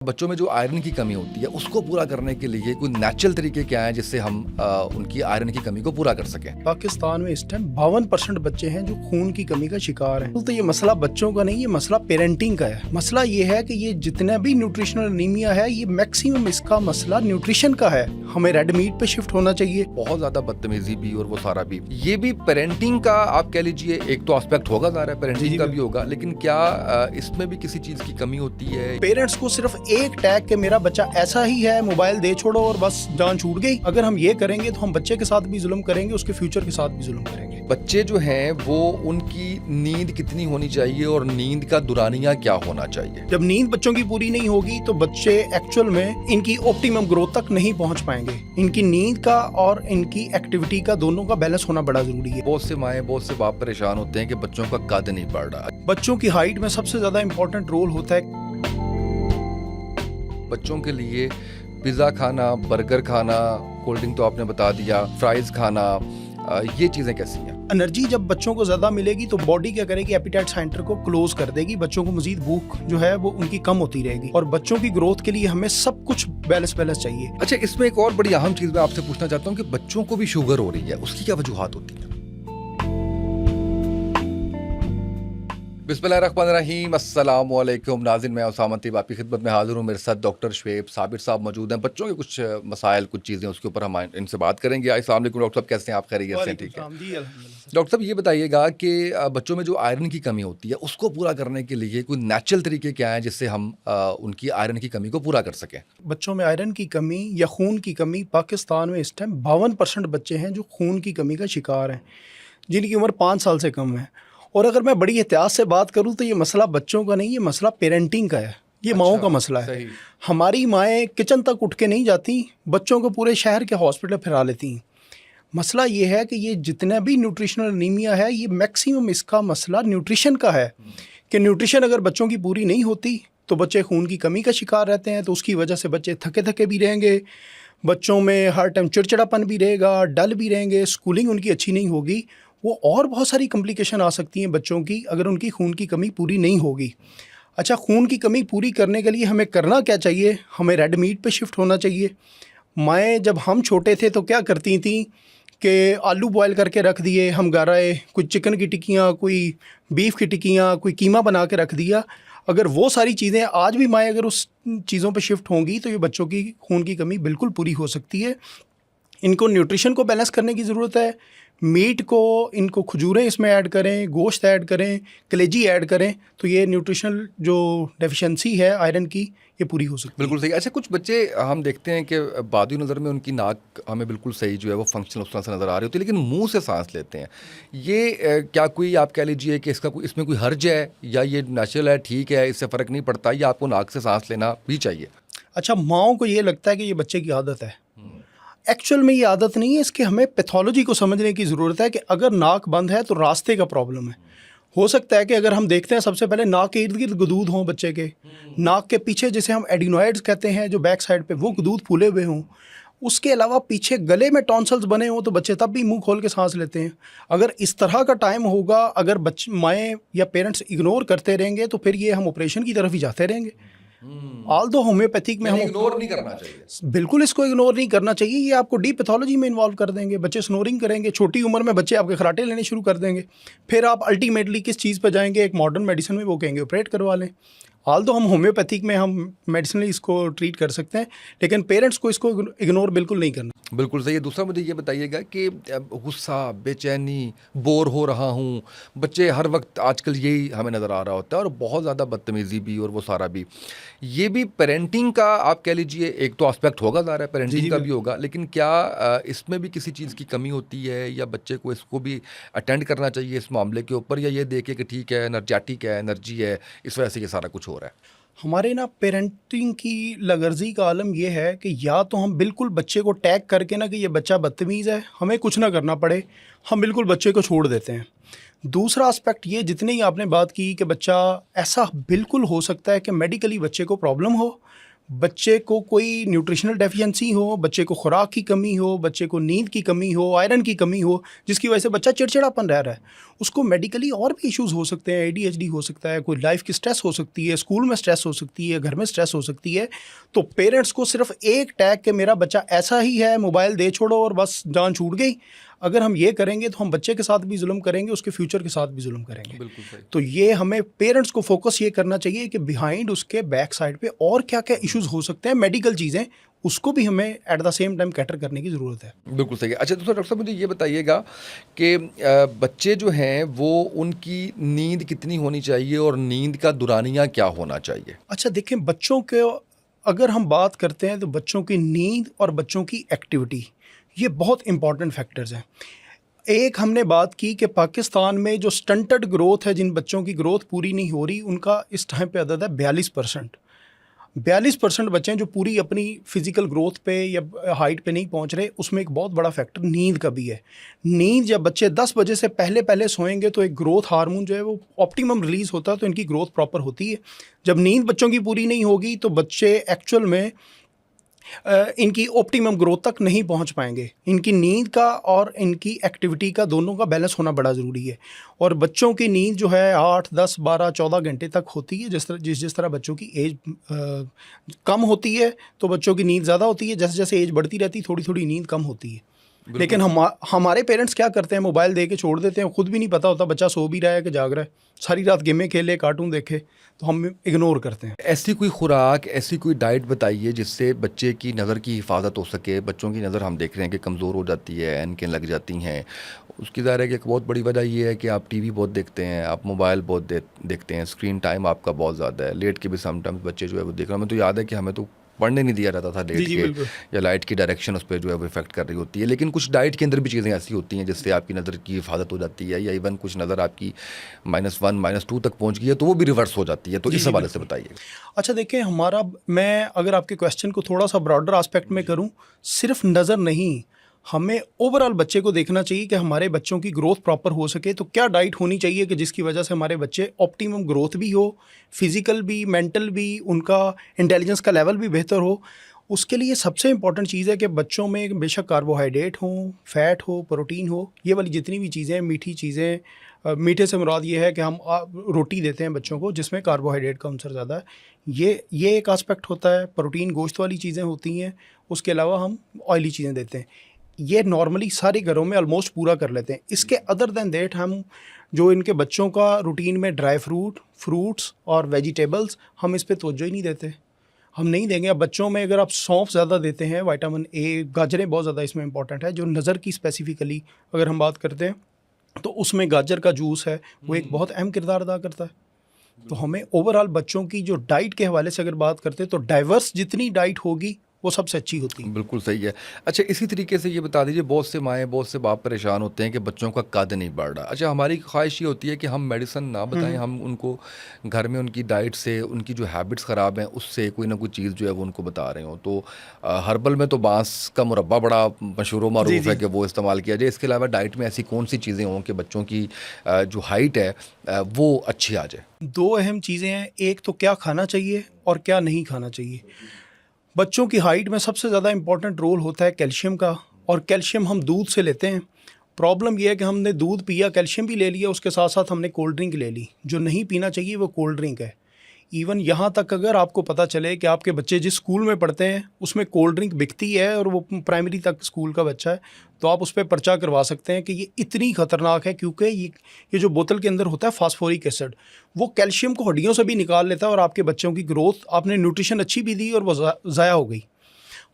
बच्चों में जो आयरन की कमी होती है उसको पूरा करने के लिए कोई नेचुरल तरीके क्या हैं जिससे हम उनकी आयरन की कमी को पूरा कर सकें। पाकिस्तान में इस टाइम 52% बच्चे हैं जो खून की कमी का शिकार हैं। तो ये मसला बच्चों का नहीं, ये मसला पेरेंटिंग का है। मसला ये है कि ये जितना भी न्यूट्रिशनल एनीमिया है, ये मैक्सिमम इसका मसला न्यूट्रिशन का है। हमें रेड मीट पे शिफ्ट होना चाहिए। बहुत ज्यादा बदतमीजी भी और वो सारा भी, ये भी पेरेंटिंग का आप कह लीजिए एक तो एस्पेक्ट होगा, ज़ाहिर है पेरेंटिंग का भी होगा, लेकिन क्या इसमें भी किसी चीज की कमी होती है? पेरेंट्स को सिर्फ एक टैग के मेरा बच्चा ऐसा ही है, मोबाइल दे छोड़ो और बस जान छूट गई। अगर हम ये करेंगे तो हम बच्चे के साथ भी जुल्म करेंगे, उसके फ्यूचर के साथ भी जुल्म करेंगे। बच्चे जो हैं वो उनकी नींद कितनी होनी चाहिए और नींद का दुरानिया क्या होना चाहिए? जब नींद बच्चों की पूरी नहीं होगी तो बच्चे एक्चुअल में इनकी ऑप्टिमम ग्रोथ तक नहीं पहुंच पाएंगे। इनकी नींद का और इनकी एक्टिविटी का दोनों का बैलेंस होना बड़ा जरूरी है। बहुत से माएँ बहुत से बाप परेशान होते हैं कि बच्चों का कद नहीं बढ़ रहा। बच्चों की हाइट में सबसे ज्यादा इंपॉर्टेंट रोल होता है। बच्चों के लिए पिज़्ज़ा खाना, बर्गर खाना, कोल्ड ड्रिंक तो आपने बता दिया, फ्राइज खाना, ये चीज़ें कैसी हैं? एनर्जी जब बच्चों को ज्यादा मिलेगी तो बॉडी क्या करेगी, एपिटाइट सेंटर को क्लोज कर देगी। बच्चों को मजीद भूख जो है वो उनकी कम होती रहेगी और बच्चों की ग्रोथ के लिए हमें सब कुछ बैलेंस चाहिए। अच्छा, इसमें एक और बड़ी अहम चीज़ मैं आपसे पूछना चाहता हूँ कि बच्चों को भी शुगर हो रही है, उसकी क्या वजूहात होती है? बिस्मिल्लाहिर्रहमानिर्रहीम, अस्सलाम वालेकुम नाज़रीन, मैं उसामा तैयब आपकी खिदमत में हाजिर हूँ। मेरे साथ डॉक्टर शुएब साबिर साहब मौजूद हैं। बच्चों के कुछ मसाइल, कुछ चीज़ें, उसके ऊपर हम इनसे बात करेंगे। अस्सलाम वालेकुम डॉक्टर साहब, कैसे हैं आप? खैरियत से? ठीक है डॉक्टर साहब, ये बताइएगा कि बच्चों में जो आयरन की कमी होती है उसको पूरा करने के लिए कोई नेचुरल तरीके क्या हैं जिससे हम उनकी आयरन की कमी को पूरा कर सकें? बच्चों में आयरन की कमी या खून की कमी, पाकिस्तान में इस टाइम 52% बच्चे हैं जो खून की कमी का शिकार हैं, जिनकी उम्र 5 साल से कम है। और अगर मैं बड़ी एहतियात से बात करूं तो ये मसला बच्चों का नहीं, ये मसला पेरेंटिंग का है। ये माओं का मसला है। हमारी माएँ किचन तक उठ के नहीं जाती, बच्चों को पूरे शहर के हॉस्पिटल फिरा लेती हैं। मसला ये है कि ये जितना भी न्यूट्रिशनल एनीमिया है, ये मैक्सिमम इसका मसला न्यूट्रिशन का है कि न्यूट्रिशन अगर बच्चों की पूरी नहीं होती तो बच्चे खून की कमी का शिकार रहते हैं। तो उसकी वजह से बच्चे थके थके भी रहेंगे, बच्चों में हर टाइम चिड़चिड़ापन भी रहेगा, डल भी रहेंगे, स्कूलिंग उनकी अच्छी नहीं होगी। वो और बहुत सारी कॉम्प्लिकेशन आ सकती हैं बच्चों की अगर उनकी खून की कमी पूरी नहीं होगी। अच्छा, खून की कमी पूरी करने के लिए हमें करना क्या चाहिए? हमें रेड मीट पे शिफ्ट होना चाहिए। माएँ जब हम छोटे थे तो क्या करती थी कि आलू बॉयल करके रख दिए, हम गराए, कुछ चिकन की टिक्कियाँ, कोई बीफ की टिक्कियाँ, कोई कीमा बना के रख दिया। अगर वो सारी चीज़ें आज भी माएँ अगर उस चीज़ों पे शिफ्ट होंगी तो ये बच्चों की खून की कमी बिल्कुल पूरी हो सकती है। इनको न्यूट्रिशन को बैलेंस करने की ज़रूरत है। मीट को, इनको खजूरें इसमें ऐड करें, गोश्त ऐड करें, कलेजी ऐड करें, तो ये न्यूट्रिशनल जो डेफिशिएंसी है आयरन की, ये पूरी हो सकती है। बिल्कुल सही। अच्छा, कुछ बच्चे हम देखते हैं कि बादी नज़र में उनकी नाक हमें बिल्कुल सही जो है वो फंक्शनल उस तरह से नज़र आ रही होती है, लेकिन मुंह से सांस लेते हैं। ये क्या कोई आप कह लीजिए कि इसमें कोई हर्ज है या ये नेचुरल है, ठीक है, इससे फ़र्क नहीं पड़ता, या आपको नाक से सांस लेना भी चाहिए? अच्छा, माओं को ये लगता है कि ये बच्चे की आदत है। एक्चुअल में ये आदत नहीं है, इसके हमें पैथोलॉजी को समझने की ज़रूरत है कि अगर नाक बंद है तो रास्ते का प्रॉब्लम है। हो सकता है कि अगर हम देखते हैं सबसे पहले नाक के इर्द गिर्द गदूद हों बच्चे के, नाक के पीछे जिसे हम एडिनोइड्स कहते हैं जो बैक साइड पे, वो गदूद फूले हुए हों। उसके अलावा पीछे गले में टॉन्सल्स बने हों तो बच्चे तब भी मुंह खोल के सांस लेते हैं। अगर इस तरह का टाइम होगा, अगर बच्चे, माएँ या पेरेंट्स इग्नोर करते रहेंगे तो फिर ये हम ऑपरेशन की तरफ ही जाते रहेंगे। ऑल्दो होम्योपैथिक में हम इग्नोर नहीं करना चाहिए। बिल्कुल इसको इग्नोर नहीं करना चाहिए। ये आपको डीप पैथोलॉजी में इन्वॉल्व कर देंगे। बच्चे स्नोरिंग करेंगे, छोटी उम्र में बच्चे आपके खराटे लेने शुरू कर देंगे। फिर आप अल्टीमेटली किस चीज़ पर जाएंगे? एक मॉडर्न मेडिसिन में, वो कहेंगे ऑपरेट करवा लें। ऑल्दो हम होम्योपैथिक में हम मेडिसिनली इसको ट्रीट कर सकते हैं, लेकिन पेरेंट्स को इसको इग्नोर बिल्कुल नहीं करना। बिल्कुल सही है। दूसरा मुझे ये बताइएगा कि गुस्सा, बेचैनी, बोर हो रहा हूँ, बच्चे हर वक्त आजकल यही हमें नज़र आ रहा होता है, और बहुत ज़्यादा बदतमीज़ी भी और वो सारा भी, ये भी पेरेंटिंग का आप कह लीजिए एक तो एस्पेक्ट होगा, ज़ाहिर है पेरेंटिंग का भी होगा, लेकिन क्या इसमें भी किसी चीज़ की कमी होती है या बच्चे को इसको भी अटेंड करना चाहिए इस मामले के ऊपर, या ये देखे कि ठीक है, एनर्जेटिक है, एनर्जी है, इस वजह से ये सारा कुछ हो रहा है? हमारे ना पेरेंटिंग की लगर्जी का आलम ये है कि या तो हम बिल्कुल बच्चे को टैग करके ना कि ये बच्चा बदतमीज़ है, हमें कुछ ना करना पड़े, हम बिल्कुल बच्चे को छोड़ देते हैं। दूसरा एस्पेक्ट ये, जितनी ही आपने बात की कि बच्चा ऐसा बिल्कुल हो सकता है कि मेडिकली बच्चे को प्रॉब्लम हो, बच्चे को कोई न्यूट्रिशनल डेफिशिएंसी हो, बच्चे को खुराक की कमी हो, बच्चे को नींद की कमी हो, आयरन की कमी हो, जिसकी वजह से बच्चा चिड़चिड़ापन रह रहा है, उसको मेडिकली और भी इश्यूज़ हो सकते हैं। एडीएचडी हो सकता है, कोई लाइफ की स्ट्रेस हो सकती है, स्कूल में स्ट्रेस हो सकती है, घर में स्ट्रेस हो सकती है। तो पेरेंट्स को सिर्फ एक टैग के मेरा बच्चा ऐसा ही है, मोबाइल दे छोड़ो और बस जान छूट गई, अगर हम ये करेंगे तो हम बच्चे के साथ भी जुल्म करेंगे, उसके फ्यूचर के साथ भी जुल्म करेंगे। बिल्कुल सही। तो ये हमें पेरेंट्स को फोकस ये करना चाहिए कि बिहाइंड उसके बैक साइड पे और क्या क्या इश्यूज हो सकते हैं, मेडिकल चीज़ें, उसको भी हमें at the same time cater करने की ज़रूरत है। बिल्कुल सही है। अच्छा दूसरा डॉक्टर साहब मुझे ये बताइएगा कि बच्चे जो हैं वो उनकी नींद कितनी होनी चाहिए और नींद का दुरानिया क्या होना चाहिए? अच्छा देखें, बच्चों के अगर हम बात करते हैं तो बच्चों की नींद और बच्चों की एक्टिविटी, ये बहुत इंपॉर्टेंट फैक्टर्स हैं। एक हमने बात की कि पाकिस्तान में जो स्टंटेड ग्रोथ है, जिन बच्चों की ग्रोथ पूरी नहीं हो रही, उनका इस टाइम पे अदद है 42%। 42% बच्चे हैं जो पूरी अपनी फिजिकल ग्रोथ पे या हाइट पे नहीं पहुंच रहे। उसमें एक बहुत बड़ा फैक्टर नींद का भी है। नींद, जब बच्चे 10 बजे से पहले पहले सोएंगे तो एक ग्रोथ हार्मोन जो है वो ऑप्टिमम रिलीज होता है, तो इनकी ग्रोथ प्रॉपर होती है। जब नींद बच्चों की पूरी नहीं होगी तो बच्चे एक्चुअल में इनकी ऑप्टिमम ग्रोथ तक नहीं पहुंच पाएंगे। इनकी नींद का और इनकी एक्टिविटी का, दोनों का बैलेंस होना बड़ा ज़रूरी है। और बच्चों की नींद जो है 8, 10, 12, 14 घंटे तक होती है। जिस तरह बच्चों की एज कम होती है तो बच्चों की नींद ज़्यादा होती है, जैसे जैसे एज बढ़ती रहती है थोड़ी थोड़ी नींद कम होती है। लेकिन हमारे पेरेंट्स क्या करते हैं, मोबाइल दे के छोड़ देते हैं, खुद भी नहीं पता होता बच्चा सो भी रहा है कि जाग रहा है, सारी रात गेमें खेले, कार्टून देखे, तो हम इग्नोर करते हैं। ऐसी कोई खुराक, ऐसी कोई डाइट बताइए जिससे बच्चे की नज़र की हिफाजत हो सके। बच्चों की नज़र हम देख रहे हैं कि कमज़ोर हो जाती है, ऐनकें लग जाती हैं। उसकी ज़ाहिर है कि एक बहुत बड़ी वजह ये है कि आप टीवी बहुत देखते हैं, आप मोबाइल बहुत देखते हैं, स्क्रीन टाइम आपका बहुत ज़्यादा है। लेट के भी समटाइम्स बच्चे जो है वो देख रहे हैं। हमें तो याद है कि हमें तो पढ़ने नहीं दिया जाता था लेट जी के, बिल्कुल। या लाइट की डायरेक्शन उस पर जो है वो इफेक्ट कर रही होती है। लेकिन कुछ डाइट के अंदर भी चीज़ें ऐसी होती हैं जिससे आपकी नज़र की हिफाजत हो जाती है, या इवन कुछ नज़र आपकी -1 -2 तक पहुंच गई है तो वो भी रिवर्स हो जाती है। तो इस हवाले से बताइए। अच्छा देखिए, मैं अगर आपके क्वेश्चन को थोड़ा सा ब्रॉडर एस्पेक्ट में करूं, सिर्फ नज़र नहीं, हमें ओवरऑल बच्चे को देखना चाहिए कि हमारे बच्चों की ग्रोथ प्रॉपर हो सके तो क्या डाइट होनी चाहिए कि जिसकी वजह से हमारे बच्चे ऑप्टिमम ग्रोथ भी हो, फिजिकल भी, मेंटल भी, उनका इंटेलिजेंस का लेवल भी बेहतर हो। उसके लिए सबसे इंपॉर्टेंट चीज़ है कि बच्चों में बेशक कार्बोहाइड्रेट हो, फैट हो, प्रोटीन हो, ये वाली जितनी भी चीज़ें, मीठी चीज़ें, मीठे से मुराद ये है कि हम रोटी देते हैं बच्चों को जिसमें कार्बोहाइड्रेट का अंसर ज़्यादा है, ये एक आस्पेक्ट होता है। प्रोटीन गोश्त वाली चीज़ें होती हैं। उसके अलावा हम ऑयली चीज़ें देते हैं। ये नॉर्मली सारे घरों में ऑलमोस्ट पूरा कर लेते हैं। इसके अदर दैन देट हम जो इनके बच्चों का रूटीन में ड्राई फ्रूट्स और वेजिटेबल्स, हम इस पे तवज्जो ही नहीं देते। हम नहीं देंगे। अब बच्चों में अगर आप सौंफ ज़्यादा देते हैं, विटामिन ए, गाजरें बहुत ज़्यादा इसमें इंपॉर्टेंट है। जो नज़र की स्पेसिफिकली अगर हम बात करते हैं तो उसमें गाजर का जूस है, वो एक बहुत अहम किरदार अदा करता है। तो हमें ओवरऑल बच्चों की जो डाइट के हवाले से अगर बात करते हैं तो डाइवर्स जितनी डाइट होगी वो सबसे अच्छी होती है। बिल्कुल सही है। अच्छा इसी तरीके से ये बता दीजिए, बहुत से माएँ, बहुत से बाप परेशान होते हैं कि बच्चों का कद नहीं बढ़ रहा। अच्छा हमारी ख्वाहिश ये होती है कि हम मेडिसिन ना बताएं, हम उनको घर में उनकी डाइट से, उनकी जो हैबिट्स ख़राब हैं उससे कोई ना कोई चीज़ जो है वो उनको बता रहे हों। तो हर्बल में तो बांस का मुरब्बा बड़ा मशहूर व मारूफ है कि वो इस्तेमाल किया जाए। इसके अलावा डाइट में ऐसी कौन सी चीज़ें हों कि बच्चों की जो हाइट है वो अच्छी आ जाए? दो अहम चीज़ें हैं, एक तो क्या खाना चाहिए और क्या नहीं खाना चाहिए। बच्चों की हाइट में सबसे ज़्यादा इंपॉर्टेंट रोल होता है कैल्शियम का, और कैल्शियम हम दूध से लेते हैं। प्रॉब्लम यह है कि हमने दूध पिया, कैल्शियम भी ले लिया, उसके साथ साथ हमने कोल्ड ड्रिंक ले ली। जो नहीं पीना चाहिए वो कोल्ड ड्रिंक है। इवन यहाँ तक अगर आपको पता चले कि आपके बच्चे जिस स्कूल में पढ़ते हैं उसमें कोल्ड ड्रिंक बिकती है और वो प्राइमरी तक स्कूल का बच्चा है, तो आप उस पर पर्चा करवा सकते हैं कि ये इतनी ख़तरनाक है, क्योंकि ये जो बोतल के अंदर होता है फास्फोरिक एसिड, वो कैल्शियम को हड्डियों से भी निकाल लेता है और आपके बच्चों की ग्रोथ, आपने न्यूट्रिशन अच्छी भी दी और वो ज़ाया हो गई।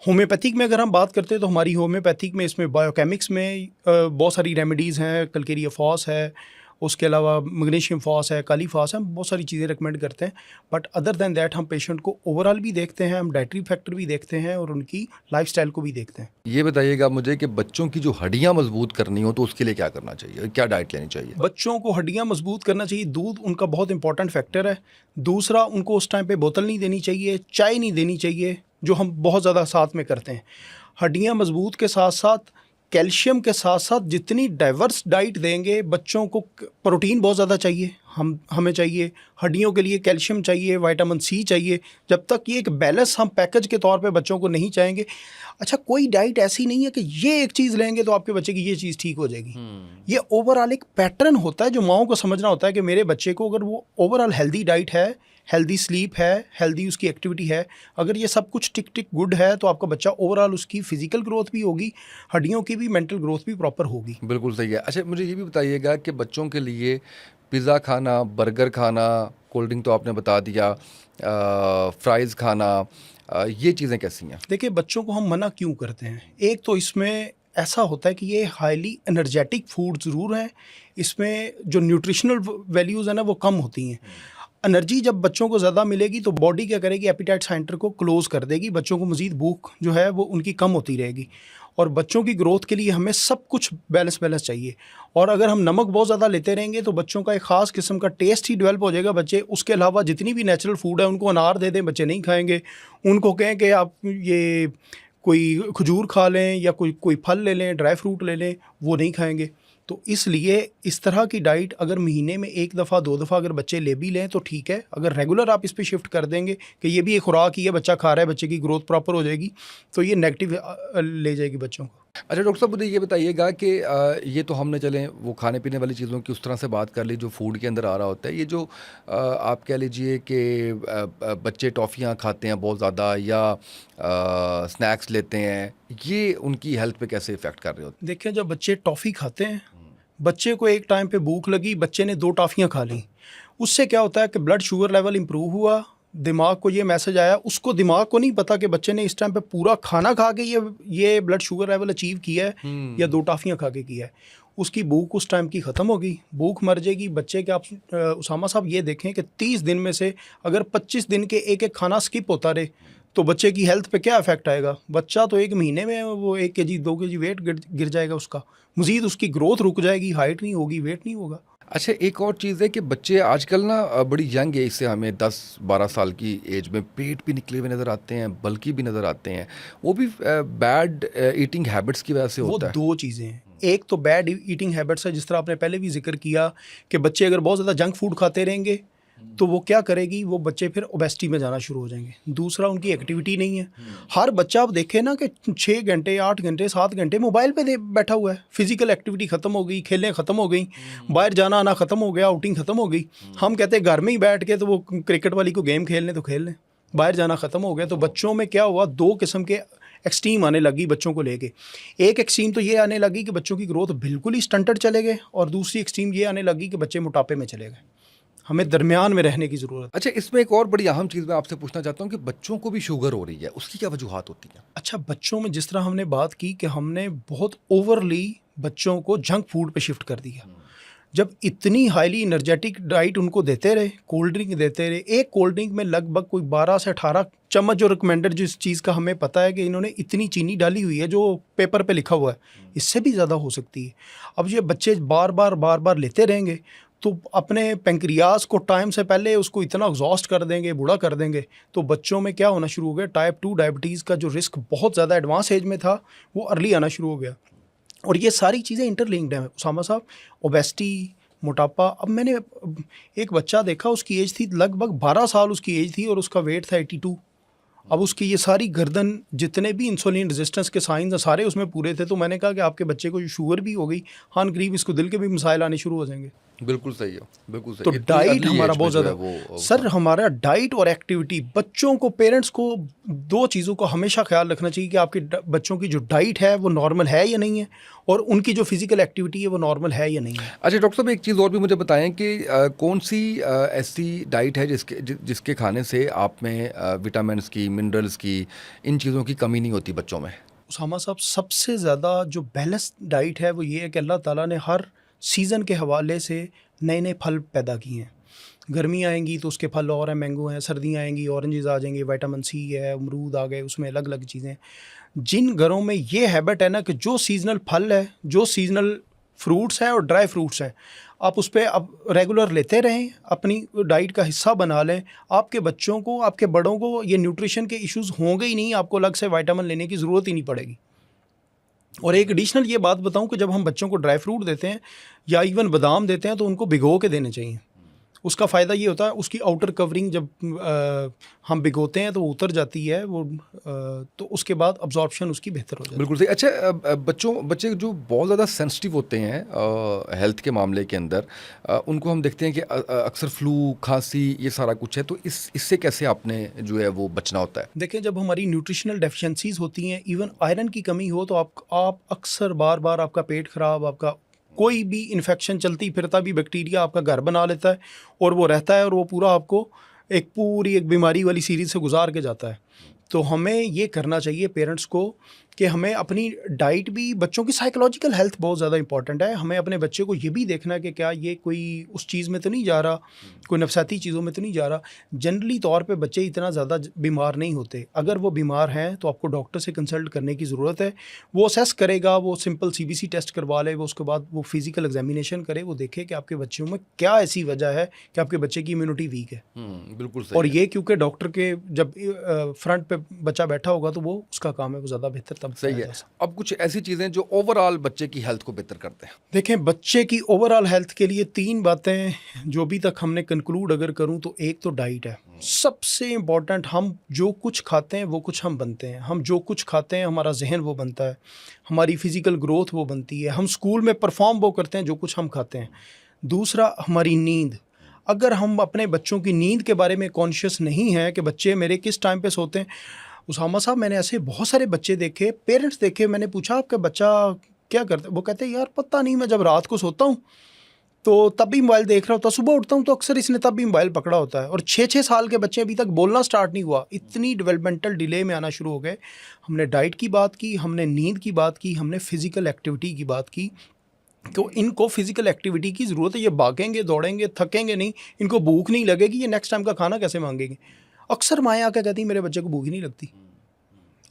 होम्योपैथिक में अगर हम बात करते हैं तो हमारी होम्योपैथिक में, इसमें बायोकेमिक्स में बहुत सारी रेमेडीज़ हैं। कलकेरिया फॉस है, उसके अलावा मैग्नीशियम फॉस है, काली फॉस है, हम बहुत सारी चीज़ें रिकमेंड करते हैं। बट अदर दैन दैट हम पेशेंट को ओवरऑल भी देखते हैं, हम डाइटरी फैक्टर भी देखते हैं और उनकी लाइफस्टाइल को भी देखते हैं। ये बताइएगा मुझे कि बच्चों की जो हड्डियाँ मजबूत करनी हो तो उसके लिए क्या करना चाहिए, क्या डाइट लेनी चाहिए? बच्चों को हड्डियाँ मजबूत करना चाहिए, दूध उनका बहुत इंपॉर्टेंट फैक्टर है। दूसरा, उनको उस टाइम पे बोतल नहीं देनी चाहिए, चाय नहीं देनी चाहिए, जो हम बहुत ज़्यादा साथ में करते हैं। हड्डियाँ मजबूत के साथ साथ कैल्शियम के साथ साथ जितनी डाइवर्स डाइट देंगे, बच्चों को प्रोटीन बहुत ज़्यादा चाहिए, हमें चाहिए, हड्डियों के लिए कैल्शियम चाहिए, विटामिन सी चाहिए। जब तक ये एक बैलेंस हम पैकेज के तौर पे बच्चों को नहीं चाहेंगे, अच्छा कोई डाइट ऐसी नहीं है कि ये एक चीज़ लेंगे तो आपके बच्चे की ये चीज़ ठीक हो जाएगी। ये ओवरऑल एक पैटर्न होता है जो माओं को समझना होता है कि मेरे बच्चे को अगर वो ओवरऑल हेल्दी डाइट है, हेल्दी स्लीप है, हेल्दी उसकी एक्टिविटी है, अगर ये सब कुछ टिक टिक गुड है तो आपका बच्चा ओवरऑल उसकी फिजिकल ग्रोथ भी होगी, हड्डियों की भी, मेंटल ग्रोथ भी प्रॉपर होगी। बिल्कुल सही है। अच्छा मुझे ये भी बताइएगा कि बच्चों के लिए पिज़्ज़ा खाना, बर्गर खाना, कोल्ड ड्रिंक तो आपने बता दिया, फ्राइज़ खाना, ये चीज़ें कैसी हैं? देखिए बच्चों को हम मना क्यों करते हैं, एक तो इसमें ऐसा होता है कि ये हाईली एनर्जेटिक फूड ज़रूर है, इसमें जो न्यूट्रिशनल वैल्यूज़ है ना वो कम होती हैं। एनर्जी जब बच्चों को ज़्यादा मिलेगी तो बॉडी क्या करेगी, एपिटाइट सेंटर को क्लोज़ कर देगी, बच्चों को मज़ीद भूख जो है वो उनकी कम होती रहेगी। और बच्चों की ग्रोथ के लिए हमें सब कुछ बैलेंस चाहिए। और अगर हम नमक बहुत ज़्यादा लेते रहेंगे तो बच्चों का एक ख़ास किस्म का टेस्ट ही डेवलप हो जाएगा। बच्चे उसके अलावा जितनी भी नेचुरल फूड है उनको अनार दे दें, बच्चे नहीं खाएंगे। उनको कहें कि आप ये कोई खजूर खा लें या कोई फल ले लें, ड्राई फ्रूट ले लें, वो नहीं खाएंगे। तो इसलिए इस तरह की डाइट अगर महीने में 1 दफ़ा 2 दफ़ा अगर बच्चे ले भी लें तो ठीक है। अगर रेगुलर आप इस पे शिफ्ट कर देंगे कि ये भी एक खुराक ही है, बच्चा खा रहा है, बच्चे की ग्रोथ प्रॉपर हो जाएगी, तो ये नेगेटिव ले जाएगी बच्चों को। अच्छा डॉक्टर साहब मुझे ये बताइएगा कि ये तो हमने चलें वो खाने पीने वाली चीज़ों की उस तरह से बात कर ली जो फूड के अंदर आ रहा होता है। ये जो आप कह लीजिए कि बच्चे टॉफ़ियाँ खाते हैं बहुत ज़्यादा या स्नैक्स लेते हैं, ये उनकी हेल्थ पे कैसे इफ़ेक्ट कर रहे होते हैं? देखिए जब बच्चे टॉफ़ी खाते हैं, बच्चे को एक टाइम पे भूख लगी, बच्चे ने 2 टॉफ़ियाँ खा लीं, उससे क्या होता है कि ब्लड शुगर लेवल इम्प्रूव हुआ, दिमाग को ये मैसेज आया, उसको दिमाग को नहीं पता कि बच्चे ने इस टाइम पे पूरा खाना खा के ये ब्लड शुगर लेवल अचीव किया है या 2 टॉफ़ियाँ खा के किया है। उसकी भूख उस टाइम की ख़त्म हो गई, भूख मर जाएगी। बच्चे के आप उसामा साहब ये देखें कि 30 दिन में से अगर 25 दिन के एक खाना स्किप होता रहे तो बच्चे की हेल्थ पे क्या इफेक्ट आएगा। बच्चा तो 1 महीने में वो 1 kg 2 kg वेट गिर जाएगा उसका, मज़ीद उसकी ग्रोथ रुक जाएगी, हाइट नहीं होगी, वेट नहीं होगा। अच्छा एक और चीज़ है कि बच्चे आजकल ना बड़ी यंग एज से हमें 10-12 साल की एज में पेट भी निकले हुए नज़र आते हैं, बल्कि भी नज़र आते हैं। वो भी बैड ईटिंग हैबिट्स की वजह से वो होता है। 2 चीज़ें हैं, एक तो बैड ईटिंग हैबिट्स है, जिस तरह आपने पहले भी जिक्र किया कि बच्चे अगर बहुत ज़्यादा जंक फूड खाते रहेंगे तो वो क्या करेगी, वो बच्चे फिर ओबेसिटी में जाना शुरू हो जाएंगे। दूसरा उनकी एक्टिविटी नहीं है। हर बच्चा आप देखें ना कि 6 घंटे 8 घंटे 7 घंटे मोबाइल पे बैठा हुआ है, फिजिकल एक्टिविटी ख़त्म हो गई, खेलें ख़त्म हो गई, बाहर जाना आना ख़त्म हो गया, आउटिंग ख़त्म हो गई। हम कहते हैं घर में ही बैठ के तो वो क्रिकेट वाली को गेम खेल लें तो खेल लें, बाहर जाना ख़त्म हो गया। तो बच्चों में क्या हुआ, 2 किस्म के एक्सट्रीम आने लगी बच्चों को लेके। एक एक्सट्रीम तो ये आने लगी कि बच्चों की ग्रोथ बिल्कुल ही स्टंटेड चले गए, और दूसरी एक्सट्रीम ये आने लगी कि बच्चे मोटापे में चले गए। हमें दरमियान में रहने की ज़रूरत है। अच्छा इसमें एक और बड़ी अहम चीज़ मैं आपसे पूछना चाहता हूँ कि बच्चों को भी शुगर हो रही है, उसकी क्या वजूहात होती हैं? अच्छा बच्चों में जिस तरह हमने बात की कि हमने बहुत ओवरली बच्चों को जंक फूड पे शिफ्ट कर दिया। जब इतनी हाईली एनर्जेटिक डाइट उनको देते रहे, कोल्ड ड्रिंक देते रहे, एक कोल्ड ड्रिंक में लगभग कोई 12 से 18 चम्मच जो रिकमेंडेड जिस चीज़ का हमें पता है कि इन्होंने इतनी चीनी डाली हुई है जो पेपर पे लिखा हुआ है, इससे भी ज़्यादा हो सकती है। अब ये बच्चे बार बार लेते रहेंगे तो अपने पेंक्रियाज को टाइम से पहले उसको इतना एग्जॉस्ट कर देंगे, बूढ़ा कर देंगे। तो बच्चों में क्या होना शुरू हो गया, टाइप 2 डायबिटीज़ का जो रिस्क बहुत ज़्यादा एडवांस एज में था वो अर्ली आना शुरू हो गया। और ये सारी चीज़ें इंटरलिंक्ड हैं उसामा साहब, ओबेसिटी, मोटापा। अब मैंने एक बच्चा देखा, उसकी एज थी लगभग 12 साल उसकी एज थी और उसका वेट था 82। अब उसकी ये सारी गर्दन, जितने भी इंसुलिन रेजिस्टेंस के साइंस हैं सारे उसमें पूरे थे। तो मैंने कहा कि आपके बच्चे को शुगर भी हो गई, हाँ करीब इसको दिल के भी मसाइल आने शुरू हो जाएंगे। बिल्कुल सही है, बिल्कुल सही। तो इतनी डाइट early हमारा age बहुत में जो है ज़्यादा वो सर, हमारा डाइट और एक्टिविटी, बच्चों को, पेरेंट्स को 2 चीज़ों का हमेशा ख्याल रखना चाहिए कि आपके बच्चों की जो डाइट है वो नॉर्मल है या नहीं है, और उनकी जो फिजिकल एक्टिविटी है वो नॉर्मल है या नहीं है। अच्छा डॉक्टर साहब एक चीज़ और भी मुझे बताएं कि कौन सी ऐसी डाइट है जिसके खाने से आप में विटामिन्स की, मिनरल्स की, इन चीज़ों की कमी नहीं होती बच्चों में? उसामा साहब सबसे ज़्यादा जो बैलेंस डाइट है वो ये है कि अल्लाह ताला ने हर सीज़न के हवाले से नए नए फल पैदा किए हैं। गर्मी आएंगी तो उसके फल और हैं, मैंगो हैं, सर्दियाँ आएंगी ऑरेंजेस आ जाएंगे, विटामिन सी है, अमरूद आ गए, उसमें अलग अलग चीज़ें। जिन घरों में ये हैबिट है ना कि जो सीजनल फल है, जो सीजनल फ्रूट्स हैं और ड्राई फ्रूट्स हैं, आप उस पर अब रेगुलर लेते रहें, अपनी डाइट का हिस्सा बना लें, आपके बच्चों को, आपके बड़ों को ये न्यूट्रिशन के इश्यूज़ होंगे ही नहीं, आपको अलग से विटामिन लेने की ज़रूरत ही नहीं पड़ेगी। और एक एडिशनल ये बात बताऊं कि जब हम बच्चों को ड्राई फ्रूट देते हैं या इवन बादाम देते हैं तो उनको भिगो के देने चाहिए। उसका फ़ायदा ये होता है, उसकी आउटर कवरिंग जब हम भिगोते हैं तो वो उतर जाती है वो, तो उसके बाद अब्जॉर्प्शन उसकी बेहतर हो जाती है। बिल्कुल सही। अच्छा, बच्चे जो बहुत ज़्यादा सेंसिटिव होते हैं हेल्थ के मामले के अंदर, उनको हम देखते हैं कि अक्सर फ्लू, खांसी, ये सारा कुछ है, तो इससे कैसे आपने जो है वो बचना होता है? देखें, जब हमारी न्यूट्रिशनल डेफिशिएंसीज होती हैं, इवन आयरन की कमी हो, तो आप अक्सर बार बार आपका पेट ख़राब, आपका कोई भी इन्फेक्शन चलती फिरता भी बैक्टीरिया आपका घर बना लेता है और वो रहता है और वो पूरा आपको एक बीमारी वाली सीरीज से गुजार के जाता है। तो हमें ये करना चाहिए पेरेंट्स को कि हमें अपनी डाइट भी, बच्चों की साइकोलॉजिकल हेल्थ बहुत ज़्यादा इंपॉर्टेंट है। हमें अपने बच्चे को ये भी देखना है कि क्या ये कोई उस चीज़ में तो नहीं जा रहा, कोई नफसाती चीज़ों में तो नहीं जा रहा। जनरली तौर पे बच्चे इतना ज़्यादा बीमार नहीं होते। अगर वो बीमार हैं तो आपको डॉक्टर से कंसल्ट करने की ज़रूरत है। वो असेस करेगा, वो सिंपल CBC टेस्ट करवा ले, वो उसके बाद वो फिज़िकल एग्जामिनेशन करे, वो देखे कि आपके बच्चों में क्या ऐसी वजह है कि आपके बच्चे की इम्यूनिटी वीक है। बिल्कुल सही और है। ये क्योंकि डॉक्टर के जब फ्रंट पे बच्चा बैठा होगा तो वो उसका काम है, वो ज़्यादा बेहतर तब सही बताया है। जा सकता। अब कुछ ऐसी चीज़ें जो ओवरऑल बच्चे की हेल्थ को बेहतर करते हैं। देखें, बच्चे की ओवरऑल हेल्थ के लिए 3 बातें जो अभी तक हमने कंक्लूड अगर करूं तो एक तो डाइट है सबसे इम्पॉर्टेंट। हम जो कुछ खाते हैं वो कुछ हम बनते हैं। हम जो कुछ खाते हैं हमारा जहन वो बनता है, हमारी फिज़िकल ग्रोथ वो बनती है, हम स्कूल में परफॉर्म वो करते हैं जो कुछ हम खाते हैं। दूसरा, हमारी नींद। अगर हम अपने बच्चों की नींद के बारे में कॉन्शियस नहीं हैं कि बच्चे मेरे किस टाइम पे सोते हैं। उसामा साहब, मैंने ऐसे बहुत सारे बच्चे देखे, पेरेंट्स देखे, मैंने पूछा आपका बच्चा क्या करता है? वो कहते हैं यार पता नहीं, मैं जब रात को सोता हूँ तो तब भी मोबाइल देख रहा होता, सुबह उठता हूँ तो अक्सर इसने तब भी मोबाइल पकड़ा होता है। और 6-6 साल के बच्चे अभी तक बोलना स्टार्ट नहीं हुआ, इतनी डेवलपमेंटल डिले में आना शुरू हो गए। हमने डाइट की बात की, हमने नींद की बात की, हमने फिज़िकल एक्टिविटी की बात की। तो इनको फिज़िकल एक्टिविटी की ज़रूरत है। ये भागेंगे, दौड़ेंगे, थकेंगे नहीं, इनको भूख नहीं लगेगी, ये नेक्स्ट टाइम का खाना कैसे मांगेंगे? अक्सर माएँ आकर कहती हैं मेरे बच्चे को भूख ही नहीं लगती।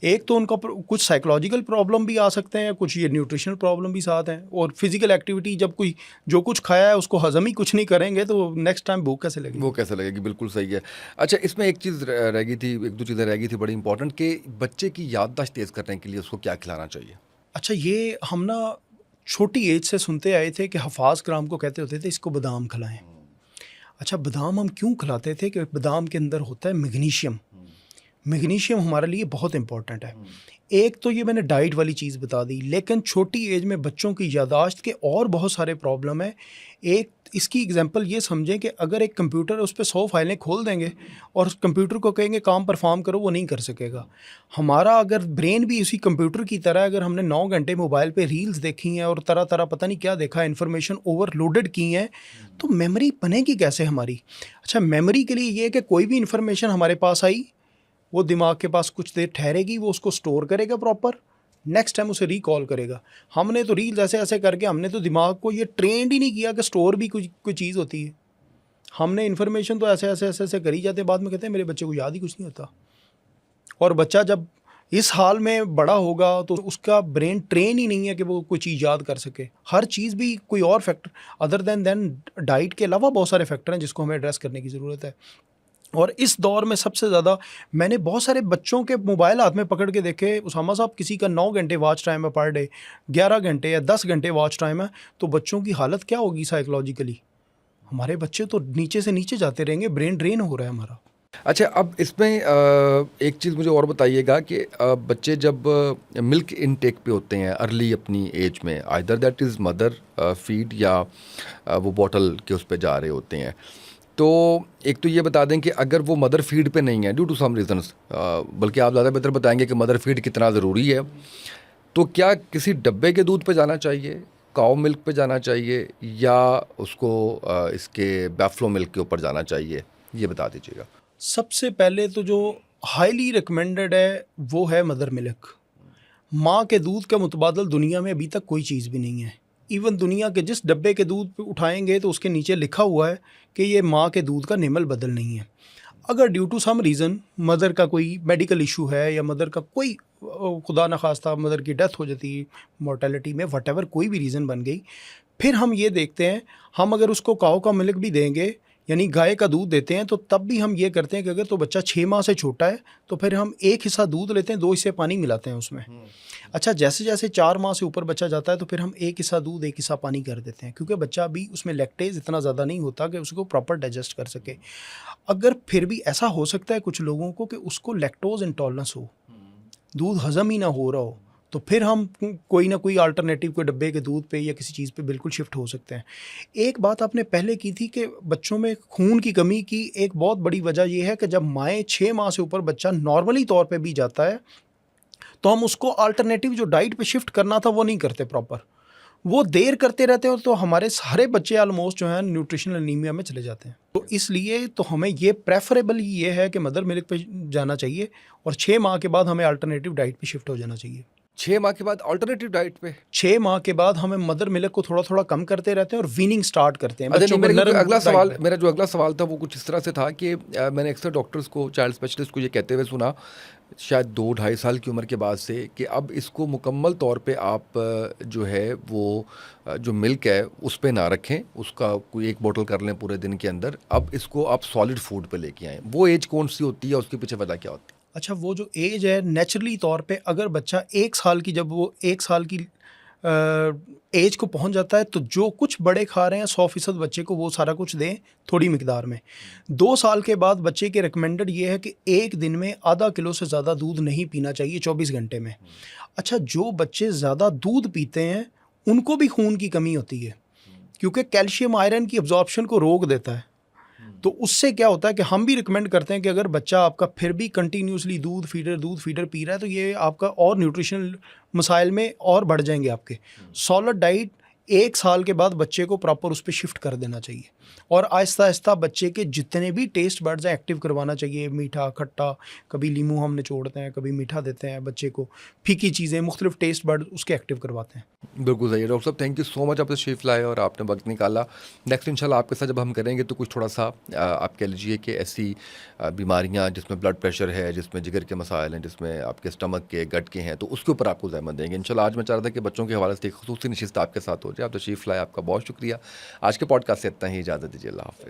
एक तो उनका कुछ साइकोलॉजिकल प्रॉब्लम भी आ सकते हैं, कुछ ये न्यूट्रिशनल प्रॉब्लम भी साथ हैं। और फिजिकल एक्टिविटी, जब कोई जो कुछ खाया है उसको हजम ही कुछ नहीं करेंगे तो नेक्स्ट टाइम भूख कैसे लगेगी? वो कैसे लगेगी? बिल्कुल सही है। अच्छा, इसमें एक चीज़ रह गई थी, एक दो चीज़ें रह गई थी बड़ी इंपॉर्टेंट, कि बच्चे की याददाश्त तेज़ करने के लिए उसको क्या खिलाना चाहिए? अच्छा, ये हम ना छोटी एज से सुनते आए थे कि हफाज कराम को कहते होते थे इसको बादाम खिलाएं। अच्छा, बादाम हम क्यों खिलाते थे? कि बादाम के अंदर होता है मैग्नीशियम। मैग्नीशियम हमारे लिए बहुत इंपॉर्टेंट है। एक तो ये मैंने डाइट वाली चीज़ बता दी, लेकिन छोटी एज में बच्चों की यादाश्त के और बहुत सारे प्रॉब्लम है। एक इसकी एग्जांपल ये समझें कि अगर एक कंप्यूटर है उस पे 100 फाइलें खोल देंगे और कंप्यूटर को कहेंगे काम परफॉर्म करो, वो नहीं कर सकेगा। हमारा अगर ब्रेन भी उसी कंप्यूटर की तरह, अगर हमने 9 घंटे मोबाइल पे रील्स देखी हैं और तरह तरह पता नहीं क्या देखा, इन्फॉर्मेशन ओवरलोडेड की हैं, तो मेमोरी बनेगी कैसे हमारी? अच्छा, मेमोरी के लिए ये है कि कोई भी इन्फॉर्मेशन हमारे पास आई, वो दिमाग के पास कुछ देर ठहरेगी, वो उसको स्टोर करेगा प्रॉपर, नेक्स्ट टाइम उसे रिकॉल करेगा। हमने तो रील्स ऐसे ऐसे करके हमने तो दिमाग को ये ट्रेंड ही नहीं किया कि स्टोर भी कोई चीज़ होती है। हमने इन्फॉर्मेशन तो ऐसे ऐसे ऐसे ऐसे करी जाते हैं, बाद में कहते हैं मेरे बच्चे को याद ही कुछ नहीं होता। और बच्चा जब इस हाल में बड़ा होगा तो उसका ब्रेन ट्रेन ही नहीं है कि वो कोई चीज़ याद कर सके। हर चीज़ भी कोई और फैक्टर अदर देन डाइट के अलावा बहुत सारे फैक्टर हैं जिसको हमें एड्रेस करने की ज़रूरत है। और इस दौर में सबसे ज़्यादा मैंने बहुत सारे बच्चों के मोबाइल हाथ में पकड़ के देखे। उसामा साहब, किसी का 9 घंटे वॉच टाइम है पर डे, 11 घंटे या 10 घंटे वॉच टाइम है, तो बच्चों की हालत क्या होगी साइकोलॉजिकली? हमारे बच्चे तो नीचे से नीचे जाते रहेंगे, ब्रेन ड्रेन हो रहा है हमारा। अच्छा, अब इसमें एक चीज़ मुझे और बताइएगा कि बच्चे जब मिल्क इनटेक पे होते हैं अर्ली अपनी एज में, either that is mother feed या वो बॉटल के उस पे जा रहे होते हैं, तो एक तो ये बता दें कि अगर वो मदर फीड पे नहीं है ड्यू टू सम रीजंस, बल्कि आप ज़्यादा बेहतर बताएंगे कि मदर फीड कितना ज़रूरी है, तो क्या किसी डब्बे के दूध पे जाना चाहिए, काऊ मिल्क पे जाना चाहिए, या उसको इसके बैफ्लो मिल्क के ऊपर जाना चाहिए? ये बता दीजिएगा। सबसे पहले तो जो हाईली रिकमेंडेड है वो है मदर मिल्क। माँ के दूध का मुतबादल दुनिया में अभी तक कोई चीज़ भी नहीं है। इवन दुनिया के जिस डब्बे के दूध पे उठाएंगे तो उसके नीचे लिखा हुआ है कि ये माँ के दूध का निमल बदल नहीं है। अगर due to some reason mother का कोई मेडिकल इशू है या मदर का कोई खुदा न खास्ता मदर की डेथ हो जाती है मोर्टेलिटी में, वटेवर कोई भी रीज़न बन गई, फिर हम ये देखते हैं, हम अगर उसको काऊ का मिल्क भी देंगे यानी गाय का दूध देते हैं तो तब भी हम ये करते हैं कि अगर तो बच्चा 6 माह से छोटा है तो फिर हम 1 हिस्सा दूध लेते हैं, 2 हिस्से पानी मिलाते हैं उसमें। अच्छा, जैसे जैसे 4 माह से ऊपर बच्चा जाता है तो फिर हम 1 हिस्सा दूध 1 हिस्सा पानी कर देते हैं, क्योंकि बच्चा अभी उसमें लैक्टेज इतना ज़्यादा नहीं होता कि उसको प्रॉपर डाइजेस्ट कर सके। अगर फिर भी ऐसा हो सकता है कुछ लोगों को कि उसको लैक्टोज इंटॉलरेंस हो, दूध हज़म ही ना हो रहा हो, तो फिर हम कोई ना कोई अल्टरनेटिव, कोई डब्बे के दूध पे या किसी चीज़ पे बिल्कुल शिफ्ट हो सकते हैं। एक बात आपने पहले की थी कि बच्चों में खून की कमी की एक बहुत बड़ी वजह ये है कि जब माएँ 6 माह से ऊपर बच्चा नॉर्मली तौर पे भी जाता है तो हम उसको अल्टरनेटिव जो डाइट पे शिफ्ट करना था वो नहीं करते प्रॉपर, वो देर करते रहते हो, तो हमारे सारे बच्चे ऑलमोस्ट जो है न्यूट्रिशनल एनीमिया में चले जाते हैं। तो इसलिए तो हमें ये प्रेफरेबल ये है कि मदर मिल्क पे जाना चाहिए और 6 माह के बाद हमें अल्टरनेटिव डाइट पे शिफ्ट हो जाना चाहिए। 6 माह के बाद अल्टरनेटिव डाइट पे? 6 माह के बाद हमें मदर मिल्क को थोड़ा थोड़ा कम करते रहते हैं और वीनिंग स्टार्ट करते हैं अच्छा, बच्चों नहीं, को नरम डाइट में। मेरा जो अगला सवाल था वो कुछ इस तरह से था कि मैंने अक्सर डॉक्टर्स को, चाइल्ड स्पेशलिस्ट को ये कहते हुए सुना शायद 2-2.5 साल की उम्र के बाद से कि अब इसको मुकम्मल तौर पे आप जो है वो जो मिल्क है उस पे ना रखें, उसका कोई 1 बॉटल कर लें पूरे दिन के अंदर, अब इसको आप सॉलिड फूड पे लेके आएँ। वो एज कौन सी होती है, उसके पीछे वजह क्या होती है? अच्छा, वो जो एज है नेचुरली तौर पे अगर बच्चा 1 साल की, जब वो 1 साल की एज को पहुंच जाता है तो जो कुछ बड़े खा रहे हैं 100% बच्चे को वो सारा कुछ दें थोड़ी मिकदार में। 2 साल के बाद बच्चे के रिकमेंडेड ये है कि 1 दिन में आधा किलो से ज़्यादा दूध नहीं पीना चाहिए 24 घंटे में। अच्छा, जो बच्चे ज़्यादा दूध पीते हैं उनको भी खून की कमी होती है, क्योंकि कैल्शियम आयरन की अब्जॉर्प्शन को रोक देता है। तो उससे क्या होता है कि हम भी रिकमेंड करते हैं कि अगर बच्चा आपका फिर भी कंटिन्यूसली दूध फीडर पी रहा है तो ये आपका और न्यूट्रिशनल मसाइल में और बढ़ जाएंगे आपके। सॉलिड डाइट 1 साल के बाद बच्चे को प्रॉपर उस पर शिफ्ट कर देना चाहिए और आहिस्ता आहिस्ता बच्चे के जितने भी टेस्ट बड्स हैं एक्टिव करवाना चाहिए। मीठा, खट्टा, कभी नींबू हम निचोड़ते हैं, कभी मीठा देते हैं बच्चे को, फीकी चीज़ें, मुख्तलिफ टेस्ट बड उसके एक्टिव करवाते हैं। बिल्कुल सही है डॉक्टर साहब, थैंक यू सो मच, आप तशरीफ लाए और आपने वक्त निकाला। नेक्स्ट इंशाल्लाह आपके साथ जब हम करेंगे तो कुछ थोड़ा सा आप कह लीजिए कि ऐसी बीमारियां जिसमें ब्लड प्रेशर है, जिसमें जिगर के मसाइल हैं, जिसमें आपके स्टमक के, गट के हैं, तो उसके ऊपर आपको ज़हमत देंगे इंशाल्लाह। आज मैं चाह रहा था कि बच्चों के हवाले से एक खुसूसी नशिस्त आपके साथ हो जाए। आप तशरीफ लाए, आपका बहुत शुक्रिया। आज के पॉडकास्ट से इतना ही, इजाज़त दीजिए, अल्लाह हाफ़िज़।